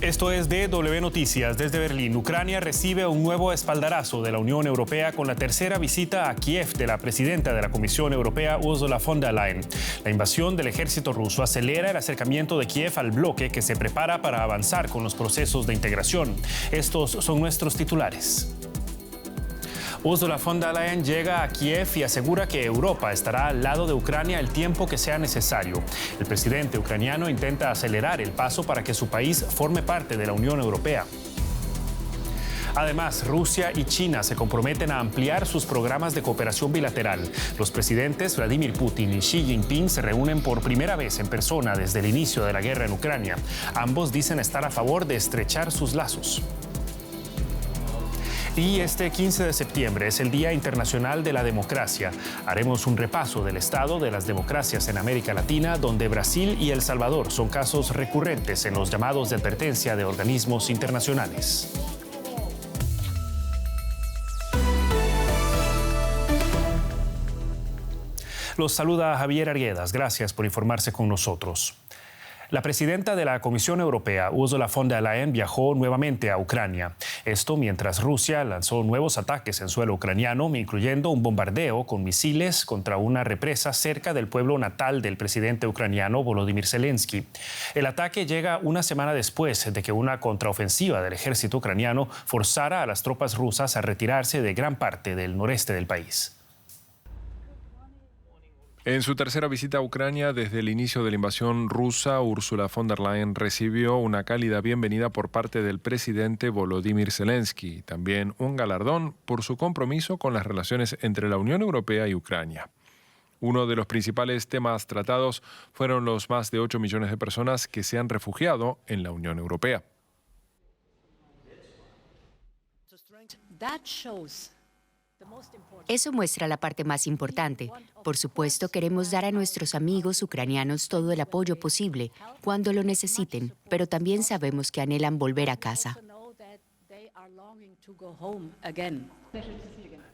Esto es DW Noticias. Desde Berlín, Ucrania recibe un nuevo espaldarazo de la Unión Europea con la tercera visita a Kiev de la presidenta de la Comisión Europea, Ursula von der Leyen. La invasión del ejército ruso acelera el acercamiento de Kiev al bloque que se prepara para avanzar con los procesos de integración. Estos son nuestros titulares. Ursula von der Leyen llega a Kiev y asegura que Europa estará al lado de Ucrania el tiempo que sea necesario. El presidente ucraniano intenta acelerar el paso para que su país forme parte de la Unión Europea. Además, Rusia y China se comprometen a ampliar sus programas de cooperación bilateral. Los presidentes Vladimir Putin y Xi Jinping se reúnen por primera vez en persona desde el inicio de la guerra en Ucrania. Ambos dicen estar a favor de estrechar sus lazos. Y este 15 de septiembre es el Día Internacional de la Democracia. Haremos un repaso del estado de las democracias en América Latina, donde Brasil y El Salvador son casos recurrentes en los llamados de advertencia de organismos internacionales. Los saluda Javier Arguedas. Gracias por informarse con nosotros. La presidenta de la Comisión Europea, Ursula von der Leyen, viajó nuevamente a Ucrania. Esto mientras Rusia lanzó nuevos ataques en suelo ucraniano, incluyendo un bombardeo con misiles contra una represa cerca del pueblo natal del presidente ucraniano, Volodymyr Zelensky. El ataque llega una semana después de que una contraofensiva del ejército ucraniano forzara a las tropas rusas a retirarse de gran parte del noreste del país. En su tercera visita a Ucrania desde el inicio de la invasión rusa, Ursula von der Leyen recibió una cálida bienvenida por parte del presidente Volodymyr Zelensky, también un galardón por su compromiso con las relaciones entre la Unión Europea y Ucrania. Uno de los principales temas tratados fueron los más de 8 millones de personas que se han refugiado en la Unión Europea. Eso muestra la parte más importante. Por supuesto, queremos dar a nuestros amigos ucranianos todo el apoyo posible cuando lo necesiten, pero también sabemos que anhelan volver a casa.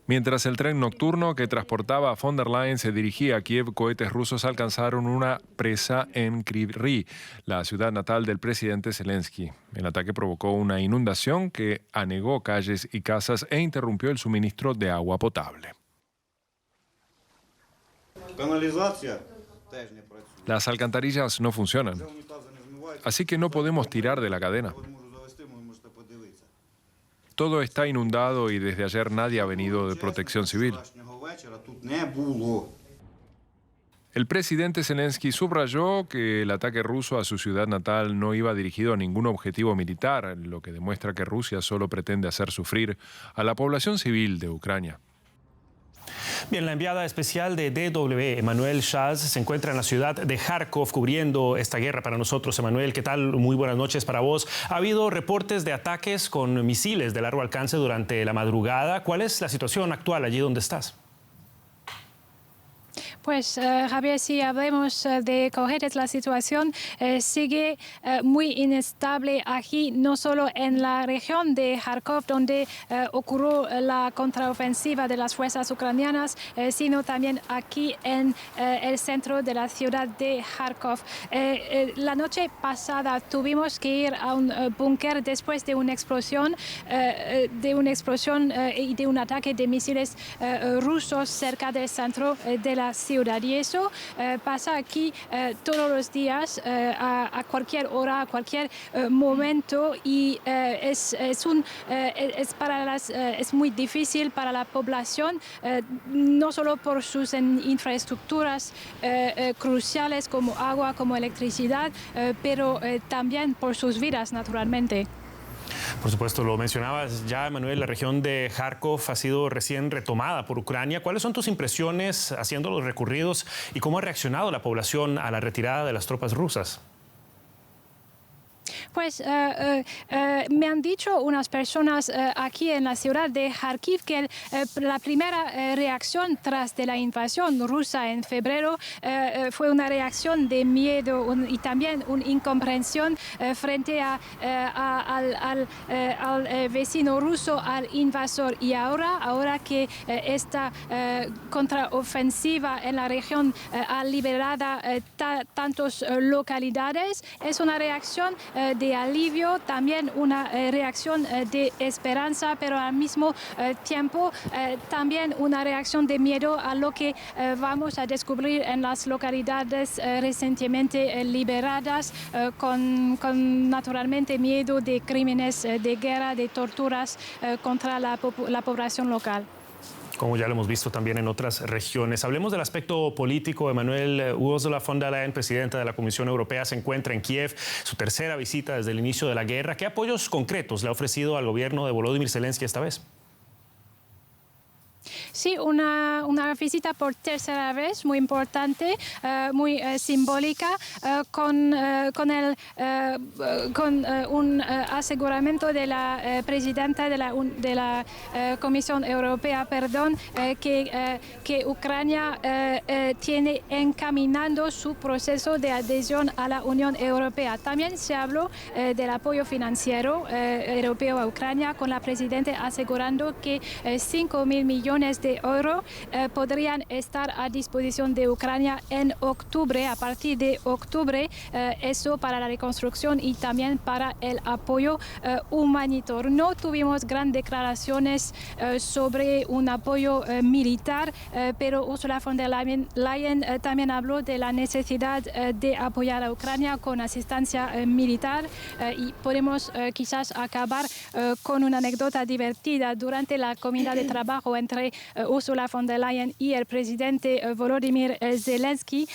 Mientras el tren nocturno que transportaba a von der Leyen se dirigía a Kiev, cohetes rusos alcanzaron una presa en Kryvyi Rih, la ciudad natal del presidente Zelensky. El ataque provocó una inundación que anegó calles y casas e interrumpió el suministro de agua potable. Las alcantarillas no funcionan, así que no podemos tirar de la cadena. Todo está inundado y desde ayer nadie ha venido de Protección Civil. El presidente Zelensky subrayó que el ataque ruso a su ciudad natal no iba dirigido a ningún objetivo militar, lo que demuestra que Rusia solo pretende hacer sufrir a la población civil de Ucrania. Bien, la enviada especial de DW, Emanuel Schatz, se encuentra en la ciudad de Kharkov cubriendo esta guerra para nosotros. Emanuel, ¿qué tal? Muy buenas noches para vos. Ha habido reportes de ataques con misiles de largo alcance durante la madrugada. ¿Cuál es la situación actual allí donde estás? Pues, Javier, si hablamos de cohetes, la situación sigue muy inestable aquí, no solo en la región de Kharkov, donde ocurrió la contraofensiva de las fuerzas ucranianas, sino también aquí en el centro de la ciudad de Kharkov. La noche pasada tuvimos que ir a un búnker después de una explosión y de un ataque de misiles rusos cerca del centro de la ciudad. Y eso pasa aquí todos los días, a cualquier hora, a cualquier momento, y es muy difícil para la población, no solo por sus infraestructuras cruciales como agua, como electricidad, pero también por sus vidas, naturalmente. Por supuesto, lo mencionabas ya, Manuel, la región de Kharkov ha sido recién retomada por Ucrania. ¿Cuáles son tus impresiones haciendo los recorridos y cómo ha reaccionado la población a la retirada de las tropas rusas? Pues me han dicho unas personas aquí en la ciudad de Kharkiv que la primera reacción tras de la invasión rusa en febrero fue una reacción de miedo y también una incomprensión frente al vecino ruso, al invasor. Y ahora que esta contraofensiva en la región ha liberado tantas localidades, es una reacción de alivio, también una reacción de esperanza, pero al mismo tiempo también una reacción de miedo a lo que vamos a descubrir en las localidades recientemente liberadas, con naturalmente miedo de crímenes de guerra, de torturas contra la población local. Como ya lo hemos visto también en otras regiones. Hablemos del aspecto político. Ursula von der Leyen, presidenta de la Comisión Europea, se encuentra en Kiev, su tercera visita desde el inicio de la guerra. ¿Qué apoyos concretos le ha ofrecido al gobierno de Volodymyr Zelensky esta vez? Sí, una visita por tercera vez, muy importante, muy simbólica, con un aseguramiento de la presidenta de la Comisión Europea, que Ucrania tiene encaminando su proceso de adhesión a la Unión Europea. También se habló del apoyo financiero europeo a Ucrania, con la presidenta asegurando que 5.000 millones de euros podrían estar a disposición de Ucrania en octubre, a partir de octubre, eso para la reconstrucción y también para el apoyo humanitario. No tuvimos grandes declaraciones sobre un apoyo militar, pero Ursula von der Leyen también habló de la necesidad de apoyar a Ucrania con asistencia militar, y podemos quizás acabar con una anécdota divertida. Durante la comida de trabajo entre Ursula von der Leyen y el presidente Volodymyr Zelensky,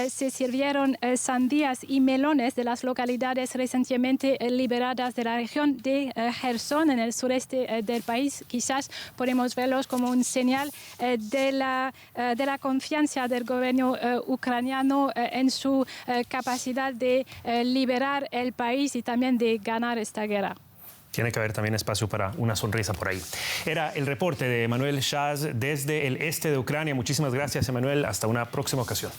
se sirvieron sandías y melones de las localidades recientemente liberadas de la región de Gerson, en el sureste del país. Quizás podemos verlos como un señal de la confianza del gobierno ucraniano en su capacidad de liberar el país y también de ganar esta guerra. Tiene que haber también espacio para una sonrisa por ahí. Era el reporte de Emanuel Shaz desde el este de Ucrania. Muchísimas gracias, Emanuel. Hasta una próxima ocasión.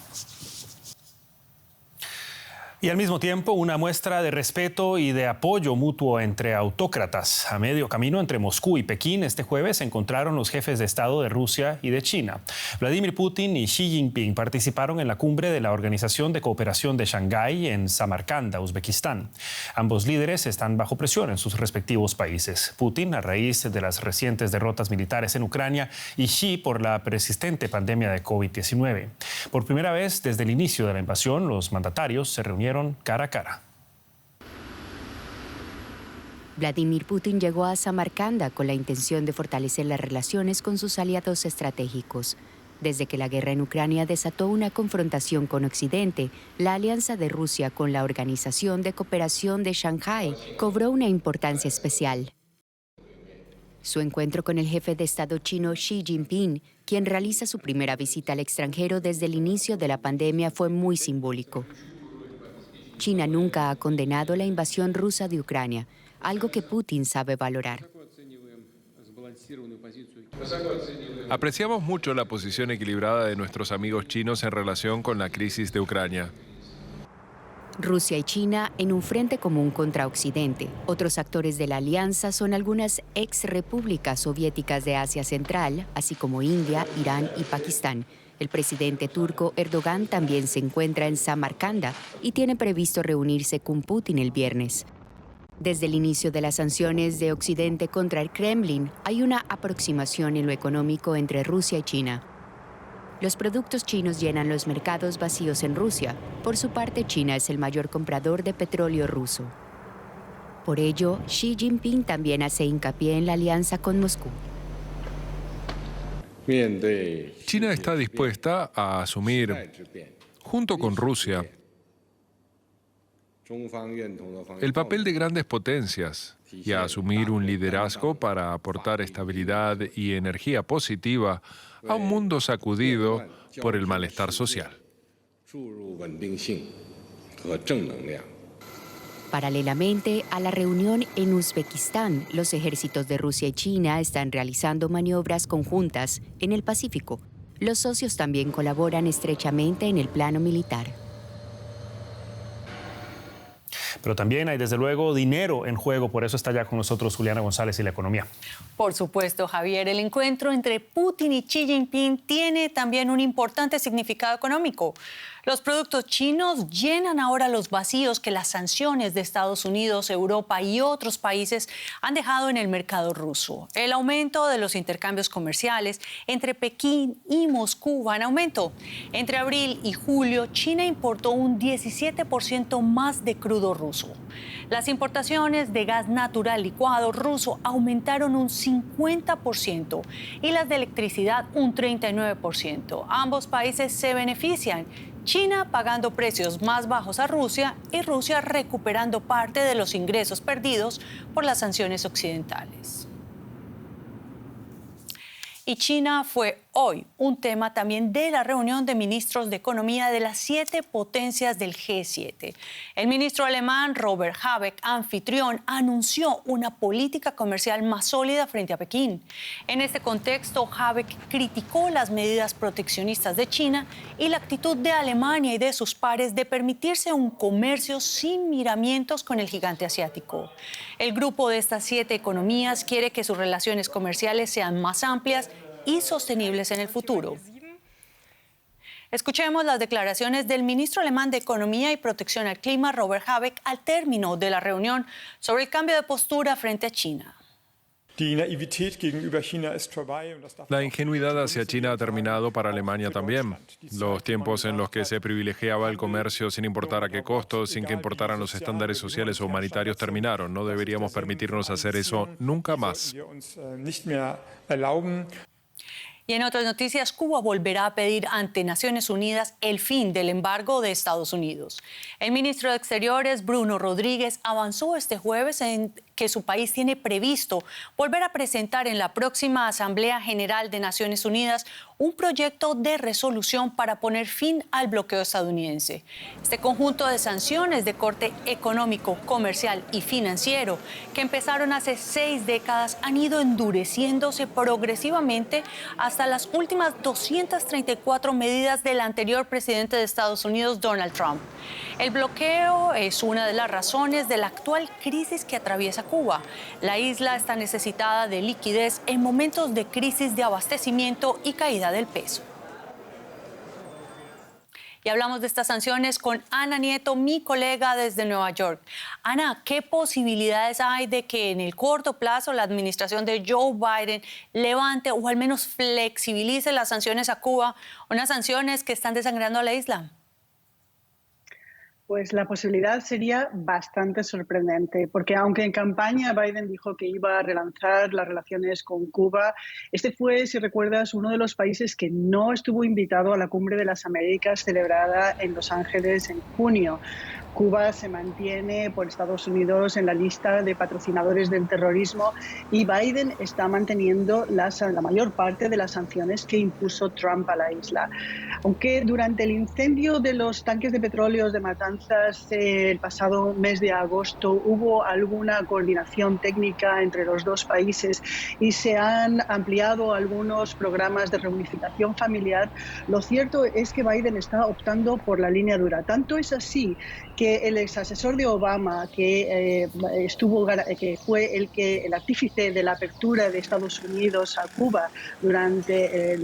Y al mismo tiempo, una muestra de respeto y de apoyo mutuo entre autócratas. A medio camino entre Moscú y Pekín, este jueves se encontraron los jefes de Estado de Rusia y de China. Vladimir Putin y Xi Jinping participaron en la cumbre de la Organización de Cooperación de Shanghái en Samarcanda, Uzbekistán. Ambos líderes están bajo presión en sus respectivos países. Putin a raíz de las recientes derrotas militares en Ucrania y Xi por la persistente pandemia de COVID-19. Por primera vez desde el inicio de la invasión, los mandatarios se reunieron cara a cara. Vladimir Putin llegó a Samarcanda con la intención de fortalecer las relaciones con sus aliados estratégicos. Desde que la guerra en Ucrania desató una confrontación con Occidente, la alianza de Rusia con la Organización de Cooperación de Shanghái cobró una importancia especial. Su encuentro con el jefe de Estado chino Xi Jinping, quien realiza su primera visita al extranjero desde el inicio de la pandemia, fue muy simbólico. China nunca ha condenado la invasión rusa de Ucrania, algo que Putin sabe valorar. Apreciamos mucho la posición equilibrada de nuestros amigos chinos en relación con la crisis de Ucrania. Rusia y China en un frente común contra Occidente. Otros actores de la alianza son algunas ex-repúblicas soviéticas de Asia Central, así como India, Irán y Pakistán. El presidente turco Erdogan también se encuentra en Samarcanda y tiene previsto reunirse con Putin el viernes. Desde el inicio de las sanciones de Occidente contra el Kremlin, hay una aproximación en lo económico entre Rusia y China. Los productos chinos llenan los mercados vacíos en Rusia. Por su parte, China es el mayor comprador de petróleo ruso. Por ello, Xi Jinping también hace hincapié en la alianza con Moscú. China está dispuesta a asumir, junto con Rusia, el papel de grandes potencias y a asumir un liderazgo para aportar estabilidad y energía positiva a un mundo sacudido por el malestar social. Paralelamente a la reunión en Uzbekistán, los ejércitos de Rusia y China están realizando maniobras conjuntas en el Pacífico. Los socios también colaboran estrechamente en el plano militar. Pero también hay, desde luego, dinero en juego. Por eso está ya con nosotros Juliana González y la economía. Por supuesto, Javier, el encuentro entre Putin y Xi Jinping tiene también un importante significado económico. Los productos chinos llenan ahora los vacíos que las sanciones de Estados Unidos, Europa y otros países han dejado en el mercado ruso. El aumento de los intercambios comerciales entre Pekín y Moscú va en aumento. Entre abril y julio, China importó un 17% más de crudo ruso. Las importaciones de gas natural licuado ruso aumentaron un 50% y las de electricidad un 39%. Ambos países se benefician. China pagando precios más bajos a Rusia y Rusia recuperando parte de los ingresos perdidos por las sanciones occidentales. Y China fue hoy un tema también de la reunión de ministros de Economía de las 7 potencias del G7. El ministro alemán Robert Habeck, anfitrión, anunció una política comercial más sólida frente a Pekín. En este contexto, Habeck criticó las medidas proteccionistas de China y la actitud de Alemania y de sus pares de permitirse un comercio sin miramientos con el gigante asiático. El grupo de estas 7 economías quiere que sus relaciones comerciales sean más amplias y sostenibles en el futuro. Escuchemos las declaraciones del ministro alemán de Economía y Protección al Clima, Robert Habeck, al término de la reunión sobre el cambio de postura frente a China. La ingenuidad hacia China ha terminado para Alemania también. Los tiempos en los que se privilegiaba el comercio sin importar a qué costo, sin que importaran los estándares sociales o humanitarios, terminaron. No deberíamos permitirnos hacer eso nunca más. Y en otras noticias, Cuba volverá a pedir ante Naciones Unidas el fin del embargo de Estados Unidos. El ministro de Exteriores, Bruno Rodríguez, avanzó este jueves en que su país tiene previsto volver a presentar en la próxima Asamblea General de Naciones Unidas un proyecto de resolución para poner fin al bloqueo estadounidense. Este conjunto de sanciones de corte económico, comercial y financiero que empezaron hace 6 décadas han ido endureciéndose progresivamente hasta las últimas 234 medidas del anterior presidente de Estados Unidos, Donald Trump. El bloqueo es una de las razones de la actual crisis que atraviesa Cuba. La isla está necesitada de liquidez en momentos de crisis de abastecimiento y caída del peso. Y hablamos de estas sanciones con Ana Nieto, mi colega desde Nueva York. Ana, ¿qué posibilidades hay de que en el corto plazo la administración de Joe Biden levante o al menos flexibilice las sanciones a Cuba, unas sanciones que están desangrando a la isla? Pues la posibilidad sería bastante sorprendente, porque aunque en campaña Biden dijo que iba a relanzar las relaciones con Cuba, este fue, si recuerdas, uno de los países que no estuvo invitado a la Cumbre de las Américas celebrada en Los Ángeles en junio. Cuba se mantiene por Estados Unidos en la lista de patrocinadores del terrorismo y Biden está manteniendo la mayor parte de las sanciones que impuso Trump a la isla. Aunque durante el incendio de los tanques de petróleo de Matanzas el pasado mes de agosto hubo alguna coordinación técnica entre los dos países y se han ampliado algunos programas de reunificación familiar, lo cierto es que Biden está optando por la línea dura. Tanto es así que el exasesor de Obama, que fue el artífice de la apertura de Estados Unidos a Cuba durante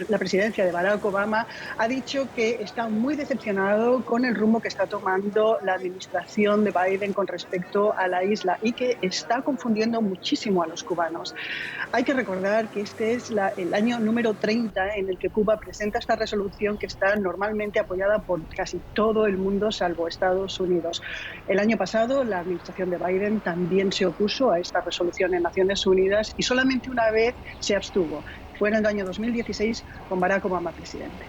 la presidencia de Barack Obama, ha dicho que está muy decepcionado con el rumbo que está tomando la administración de Biden con respecto a la isla y que está confundiendo muchísimo a los cubanos. Hay que recordar que este es el año número 30 en el que Cuba presenta esta resolución que está normalmente apoyada por casi todo el mundo, salvo Estados Unidos. El año pasado, la administración de Biden también se opuso a esta resolución en Naciones Unidas y solamente una vez se abstuvo. Fue en el año 2016 con Barack Obama presidente.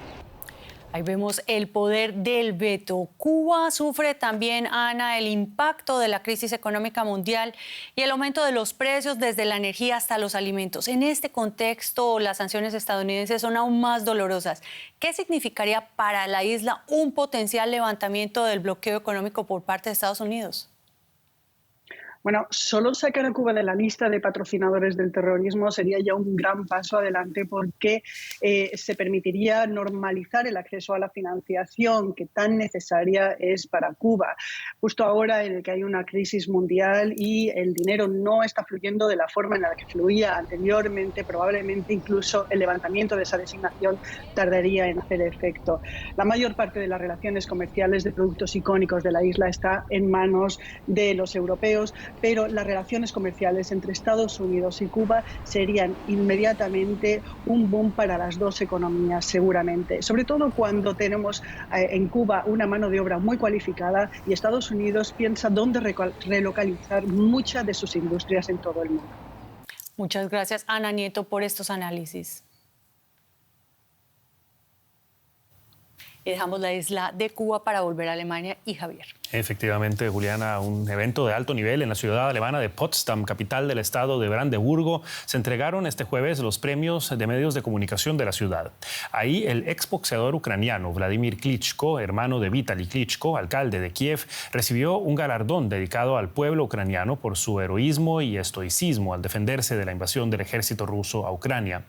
Ahí vemos el poder del veto. Cuba sufre también, Ana, el impacto de la crisis económica mundial y el aumento de los precios desde la energía hasta los alimentos. En este contexto, las sanciones estadounidenses son aún más dolorosas. ¿Qué significaría para la isla un potencial levantamiento del bloqueo económico por parte de Estados Unidos? Bueno, solo sacar a Cuba de la lista de patrocinadores del terrorismo sería ya un gran paso adelante porque se permitiría normalizar el acceso a la financiación que tan necesaria es para Cuba. Justo ahora en el que hay una crisis mundial y el dinero no está fluyendo de la forma en la que fluía anteriormente, probablemente incluso el levantamiento de esa designación tardaría en hacer efecto. La mayor parte de las relaciones comerciales de productos icónicos de la isla está en manos de los europeos, pero las relaciones comerciales entre Estados Unidos y Cuba serían inmediatamente un boom para las dos economías, seguramente. Sobre todo cuando tenemos en Cuba una mano de obra muy cualificada y Estados Unidos piensa dónde relocalizar muchas de sus industrias en todo el mundo. Muchas gracias, Ana Nieto, por estos análisis. Y dejamos la isla de Cuba para volver a Alemania y Javier. Efectivamente, Juliana, un evento de alto nivel en la ciudad alemana de Potsdam, capital del estado de Brandeburgo. Se entregaron este jueves los premios de medios de comunicación de la ciudad. Ahí el exboxeador ucraniano Vladimir Klitschko, hermano de Vitaly Klitschko, alcalde de Kiev, recibió un galardón dedicado al pueblo ucraniano por su heroísmo y estoicismo al defenderse de la invasión del ejército ruso a Ucrania.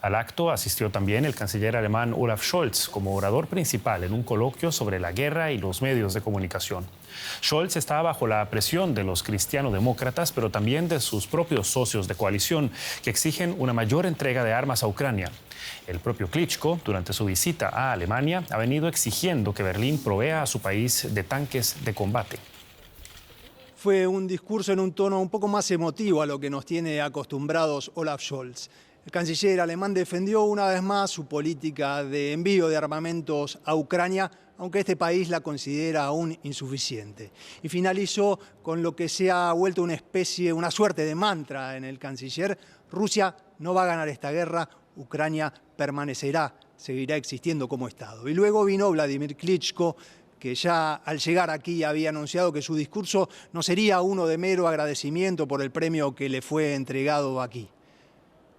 Al acto asistió también el canciller alemán Olaf Scholz como orador principal en un coloquio sobre la guerra y los medios de comunicación. Scholz está bajo la presión de los cristianodemócratas, pero también de sus propios socios de coalición, que exigen una mayor entrega de armas a Ucrania. El propio Klitschko, durante su visita a Alemania, ha venido exigiendo que Berlín provea a su país de tanques de combate. Fue un discurso en un tono un poco más emotivo a lo que nos tiene acostumbrados Olaf Scholz. El canciller alemán defendió una vez más su política de envío de armamentos a Ucrania, aunque este país la considera aún insuficiente. Y finalizó con lo que se ha vuelto una suerte de mantra en el canciller: Rusia no va a ganar esta guerra, Ucrania permanecerá, seguirá existiendo como Estado. Y luego vino Vladimir Klitschko, que ya al llegar aquí había anunciado que su discurso no sería uno de mero agradecimiento por el premio que le fue entregado aquí.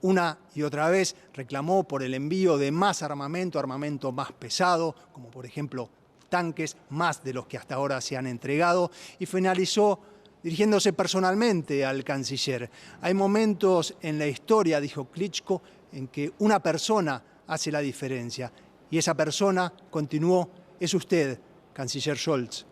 Una y otra vez reclamó por el envío de más armamento más pesado, como por ejemplo tanques, más de los que hasta ahora se han entregado, y finalizó dirigiéndose personalmente al canciller. Hay momentos en la historia, dijo Klitschko, en que una persona hace la diferencia, y esa persona, continuó, es usted, canciller Scholz.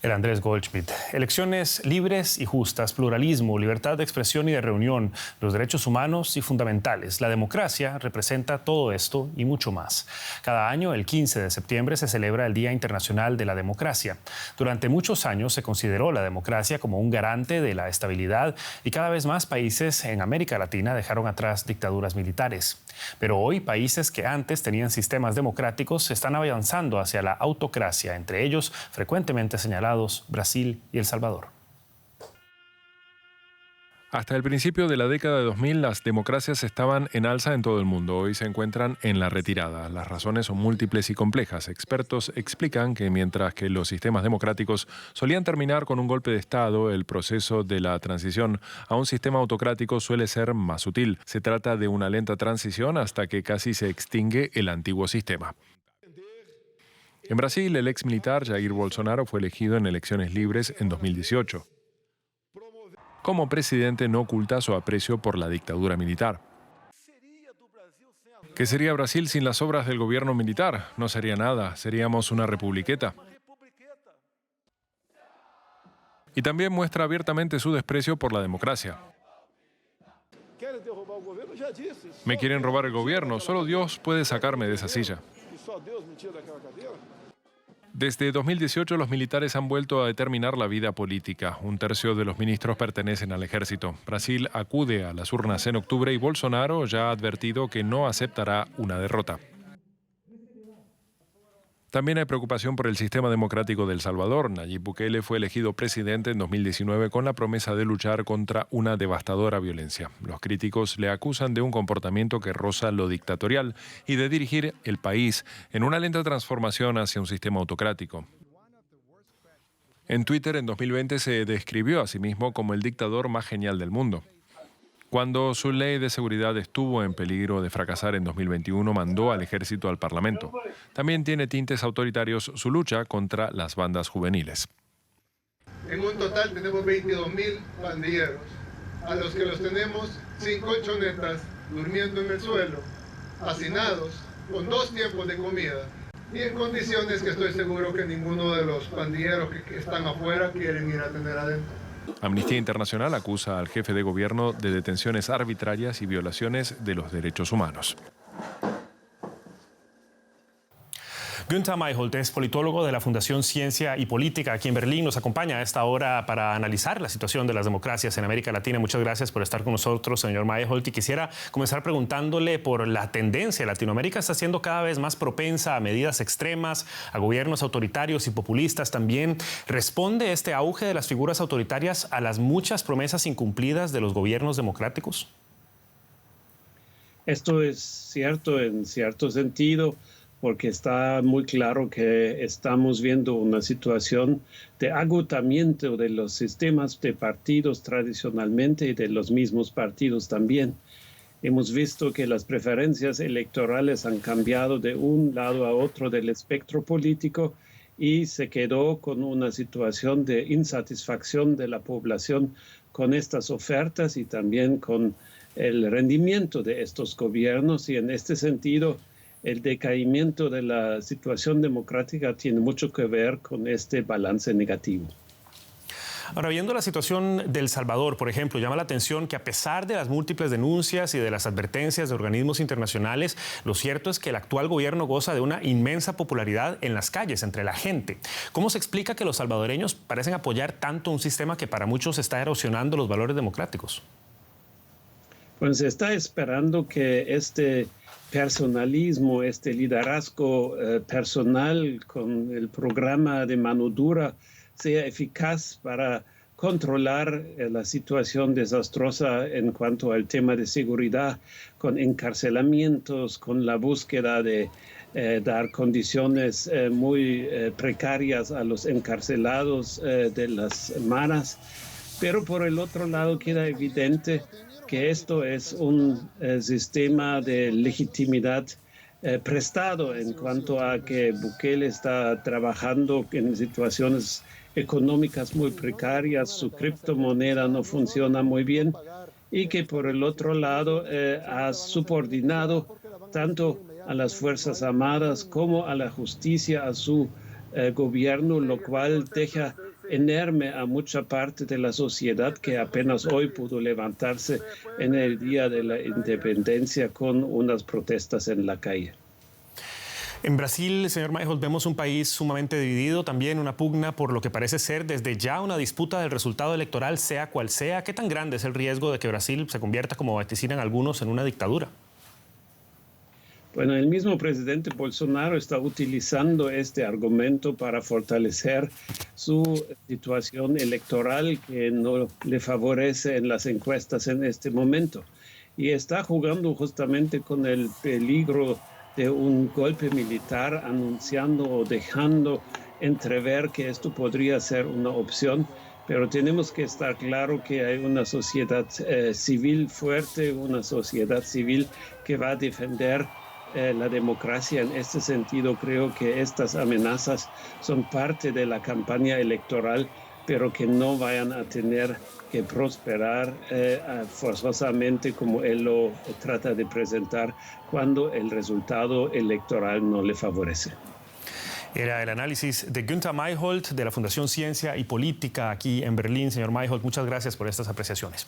El Andrés Goldschmidt. Elecciones libres y justas, pluralismo, libertad de expresión y de reunión, los derechos humanos y fundamentales. La democracia representa todo esto y mucho más. Cada año, el 15 de septiembre, se celebra el Día Internacional de la Democracia. Durante muchos años se consideró la democracia como un garante de la estabilidad y cada vez más países en América Latina dejaron atrás dictaduras militares. Pero hoy, países que antes tenían sistemas democráticos están avanzando hacia la autocracia, entre ellos frecuentemente señalados Brasil y El Salvador. Hasta el principio de la década de 2000, las democracias estaban en alza en todo el mundo. Hoy se encuentran en la retirada. Las razones son múltiples y complejas. Expertos explican que mientras que los sistemas democráticos solían terminar con un golpe de Estado, el proceso de la transición a un sistema autocrático suele ser más sutil. Se trata de una lenta transición hasta que casi se extingue el antiguo sistema. En Brasil, el ex militar Jair Bolsonaro fue elegido en elecciones libres en 2018. Como presidente no oculta su aprecio por la dictadura militar. ¿Qué sería Brasil sin las obras del gobierno militar? No sería nada, seríamos una republiqueta. Y también muestra abiertamente su desprecio por la democracia. Me quieren robar el gobierno, solo Dios puede sacarme de esa silla. Desde 2018 los militares han vuelto a determinar la vida política. Un tercio de los ministros pertenecen al ejército. Brasil acude a las urnas en octubre y Bolsonaro ya ha advertido que no aceptará una derrota. También hay preocupación por el sistema democrático de El Salvador. Nayib Bukele fue elegido presidente en 2019 con la promesa de luchar contra una devastadora violencia. Los críticos le acusan de un comportamiento que roza lo dictatorial y de dirigir el país en una lenta transformación hacia un sistema autocrático. En Twitter, en 2020, se describió a sí mismo como el dictador más genial del mundo. Cuando su ley de seguridad estuvo en peligro de fracasar en 2021, mandó al ejército al Parlamento. También tiene tintes autoritarios su lucha contra las bandas juveniles. En un total tenemos 22.000 pandilleros, a los que los tenemos sin colchonetas, durmiendo en el suelo, hacinados, con 2 tiempos de comida y en condiciones que estoy seguro que ninguno de los pandilleros que están afuera quieren ir a tener adentro. Amnistía Internacional acusa al jefe de gobierno de detenciones arbitrarias y violaciones de los derechos humanos. Günther Myholt es politólogo de la Fundación Ciencia y Política aquí en Berlín. Nos acompaña a esta hora para analizar la situación de las democracias en América Latina. Muchas gracias por estar con nosotros, señor Myholt. Y quisiera comenzar preguntándole por la tendencia. Latinoamérica está siendo cada vez más propensa a medidas extremas, a gobiernos autoritarios y populistas también. ¿Responde este auge de las figuras autoritarias a las muchas promesas incumplidas de los gobiernos democráticos? Esto es cierto en cierto sentido, porque está muy claro que estamos viendo una situación de agotamiento de los sistemas de partidos tradicionalmente y de los mismos partidos también. Hemos visto que las preferencias electorales han cambiado de un lado a otro del espectro político y se quedó con una situación de insatisfacción de la población con estas ofertas y también con el rendimiento de estos gobiernos, y en este sentido el decaimiento de la situación democrática tiene mucho que ver con este balance negativo. Ahora, viendo la situación de El Salvador, por ejemplo, llama la atención que a pesar de las múltiples denuncias y de las advertencias de organismos internacionales, lo cierto es que el actual gobierno goza de una inmensa popularidad en las calles, entre la gente. ¿Cómo se explica que los salvadoreños parecen apoyar tanto un sistema que para muchos está erosionando los valores democráticos? Pues se está esperando que este personalismo, este liderazgo personal con el programa de mano dura sea eficaz para controlar la situación desastrosa en cuanto al tema de seguridad, con encarcelamientos, con la búsqueda de dar condiciones muy precarias a los encarcelados de las maras. Pero por el otro lado queda evidente que esto es un sistema de legitimidad prestado en cuanto a que Bukele está trabajando en situaciones económicas muy precarias, su criptomoneda no funciona muy bien y que por el otro lado ha subordinado tanto a las Fuerzas Armadas como a la justicia, a su gobierno, lo cual deja inerme a mucha parte de la sociedad que apenas hoy pudo levantarse en el Día de la Independencia con unas protestas en la calle. En Brasil, señor Myholt, vemos un país sumamente dividido, también una pugna por lo que parece ser desde ya una disputa del resultado electoral, sea cual sea. ¿Qué tan grande es el riesgo de que Brasil se convierta, como vaticinan algunos, en una dictadura? Bueno, el mismo presidente Bolsonaro está utilizando este argumento para fortalecer su situación electoral que no le favorece en las encuestas en este momento. Y está jugando justamente con el peligro de un golpe militar, anunciando o dejando entrever que esto podría ser una opción. Pero tenemos que estar claro que hay una sociedad civil fuerte, una sociedad civil que va a defender la democracia. En este sentido, creo que estas amenazas son parte de la campaña electoral, pero que no vayan a tener que prosperar forzosamente como él lo trata de presentar cuando el resultado electoral no le favorece. Era el análisis de Günther Myholt de la Fundación Ciencia y Política aquí en Berlín. Señor Myholt, muchas gracias por estas apreciaciones.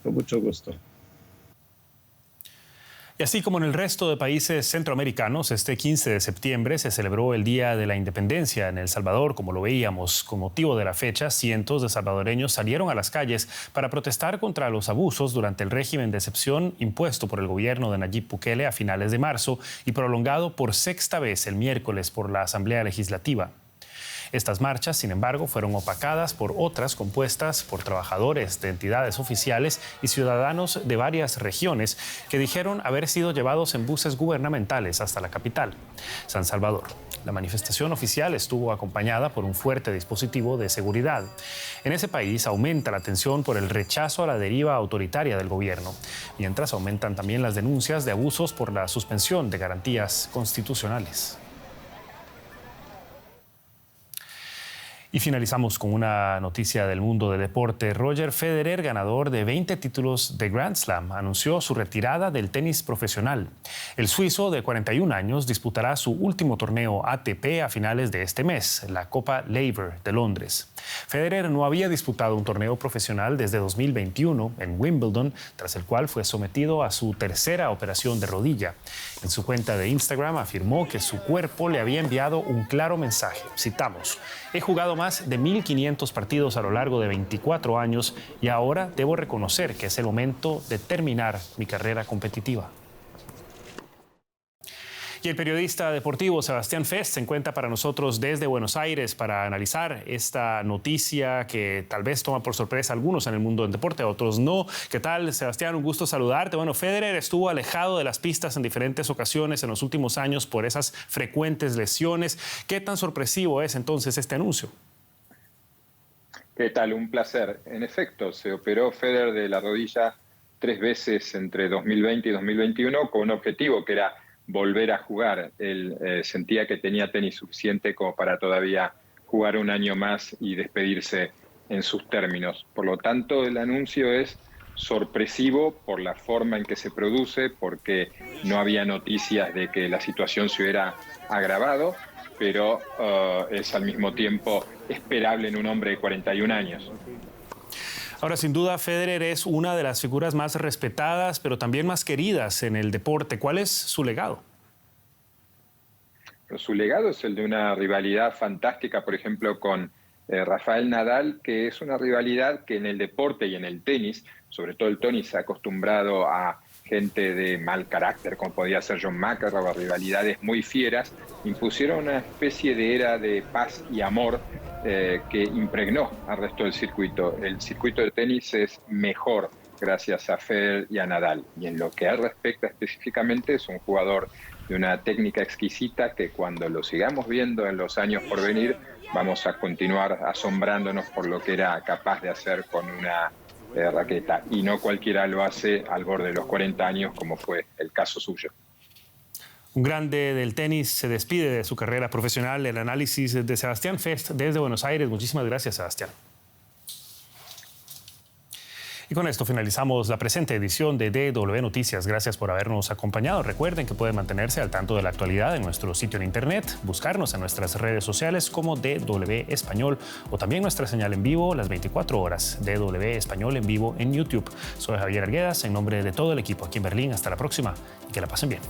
Con mucho gusto. Y así como en el resto de países centroamericanos, este 15 de septiembre se celebró el Día de la Independencia en El Salvador. Como lo veíamos, con motivo de la fecha, cientos de salvadoreños salieron a las calles para protestar contra los abusos durante el régimen de excepción impuesto por el gobierno de Nayib Bukele a finales de marzo y prolongado por sexta vez el miércoles por la Asamblea Legislativa. Estas marchas, sin embargo, fueron opacadas por otras compuestas por trabajadores de entidades oficiales y ciudadanos de varias regiones que dijeron haber sido llevados en buses gubernamentales hasta la capital, San Salvador. La manifestación oficial estuvo acompañada por un fuerte dispositivo de seguridad. En ese país aumenta la tensión por el rechazo a la deriva autoritaria del gobierno, mientras aumentan también las denuncias de abusos por la suspensión de garantías constitucionales. Y finalizamos con una noticia del mundo del deporte. Roger Federer, ganador de 20 títulos de Grand Slam, anunció su retirada del tenis profesional. El suizo de 41 años disputará su último torneo ATP a finales de este mes, la Copa Laver de Londres. Federer no había disputado un torneo profesional desde 2021 en Wimbledon, tras el cual fue sometido a su tercera operación de rodilla. En su cuenta de Instagram afirmó que su cuerpo le había enviado un claro mensaje. Citamos: "He jugado más de 1.500 partidos a lo largo de 24 años y ahora debo reconocer que es el momento de terminar mi carrera competitiva". Y el periodista deportivo Sebastián Fest se encuentra para nosotros desde Buenos Aires para analizar esta noticia que tal vez toma por sorpresa a algunos en el mundo del deporte, a otros no. ¿Qué tal, Sebastián? Un gusto saludarte. Bueno, Federer estuvo alejado de las pistas en diferentes ocasiones en los últimos años por esas frecuentes lesiones. ¿Qué tan sorpresivo es entonces este anuncio? ¿Qué tal? Un placer. En efecto, se operó Federer de la rodilla 3 veces entre 2020 y 2021 con un objetivo que era volver a jugar. Él sentía que tenía tenis suficiente como para todavía jugar un año más y despedirse en sus términos. Por lo tanto, el anuncio es sorpresivo por la forma en que se produce, porque no había noticias de que la situación se hubiera agravado, pero es al mismo tiempo esperable en un hombre de 41 años. Ahora, sin duda, Federer es una de las figuras más respetadas, pero también más queridas en el deporte. ¿Cuál es su legado? Pero su legado es el de una rivalidad fantástica, por ejemplo, con Rafael Nadal, que es una rivalidad que en el deporte y en el tenis, sobre todo el tenis, se ha acostumbrado a gente de mal carácter, como podía ser John McEnroe, rivalidades muy fieras, impusieron una especie de era de paz y amor que impregnó al resto del circuito. El circuito de tenis es mejor gracias a Federer y a Nadal. Y en lo que a él respecta específicamente, es un jugador de una técnica exquisita que cuando lo sigamos viendo en los años por venir, vamos a continuar asombrándonos por lo que era capaz de hacer con una raqueta. Y no cualquiera lo hace al borde de los 40 años, como fue el caso suyo. Un grande del tenis se despide de su carrera profesional. El análisis de Sebastián Fest desde Buenos Aires. Muchísimas gracias, Sebastián. Y con esto finalizamos la presente edición de DW Noticias. Gracias por habernos acompañado. Recuerden que pueden mantenerse al tanto de la actualidad en nuestro sitio en internet, buscarnos en nuestras redes sociales como DW Español o también nuestra señal en vivo las 24 horas, DW Español en vivo en YouTube. Soy Javier Arguedas, en nombre de todo el equipo aquí en Berlín. Hasta la próxima y que la pasen bien.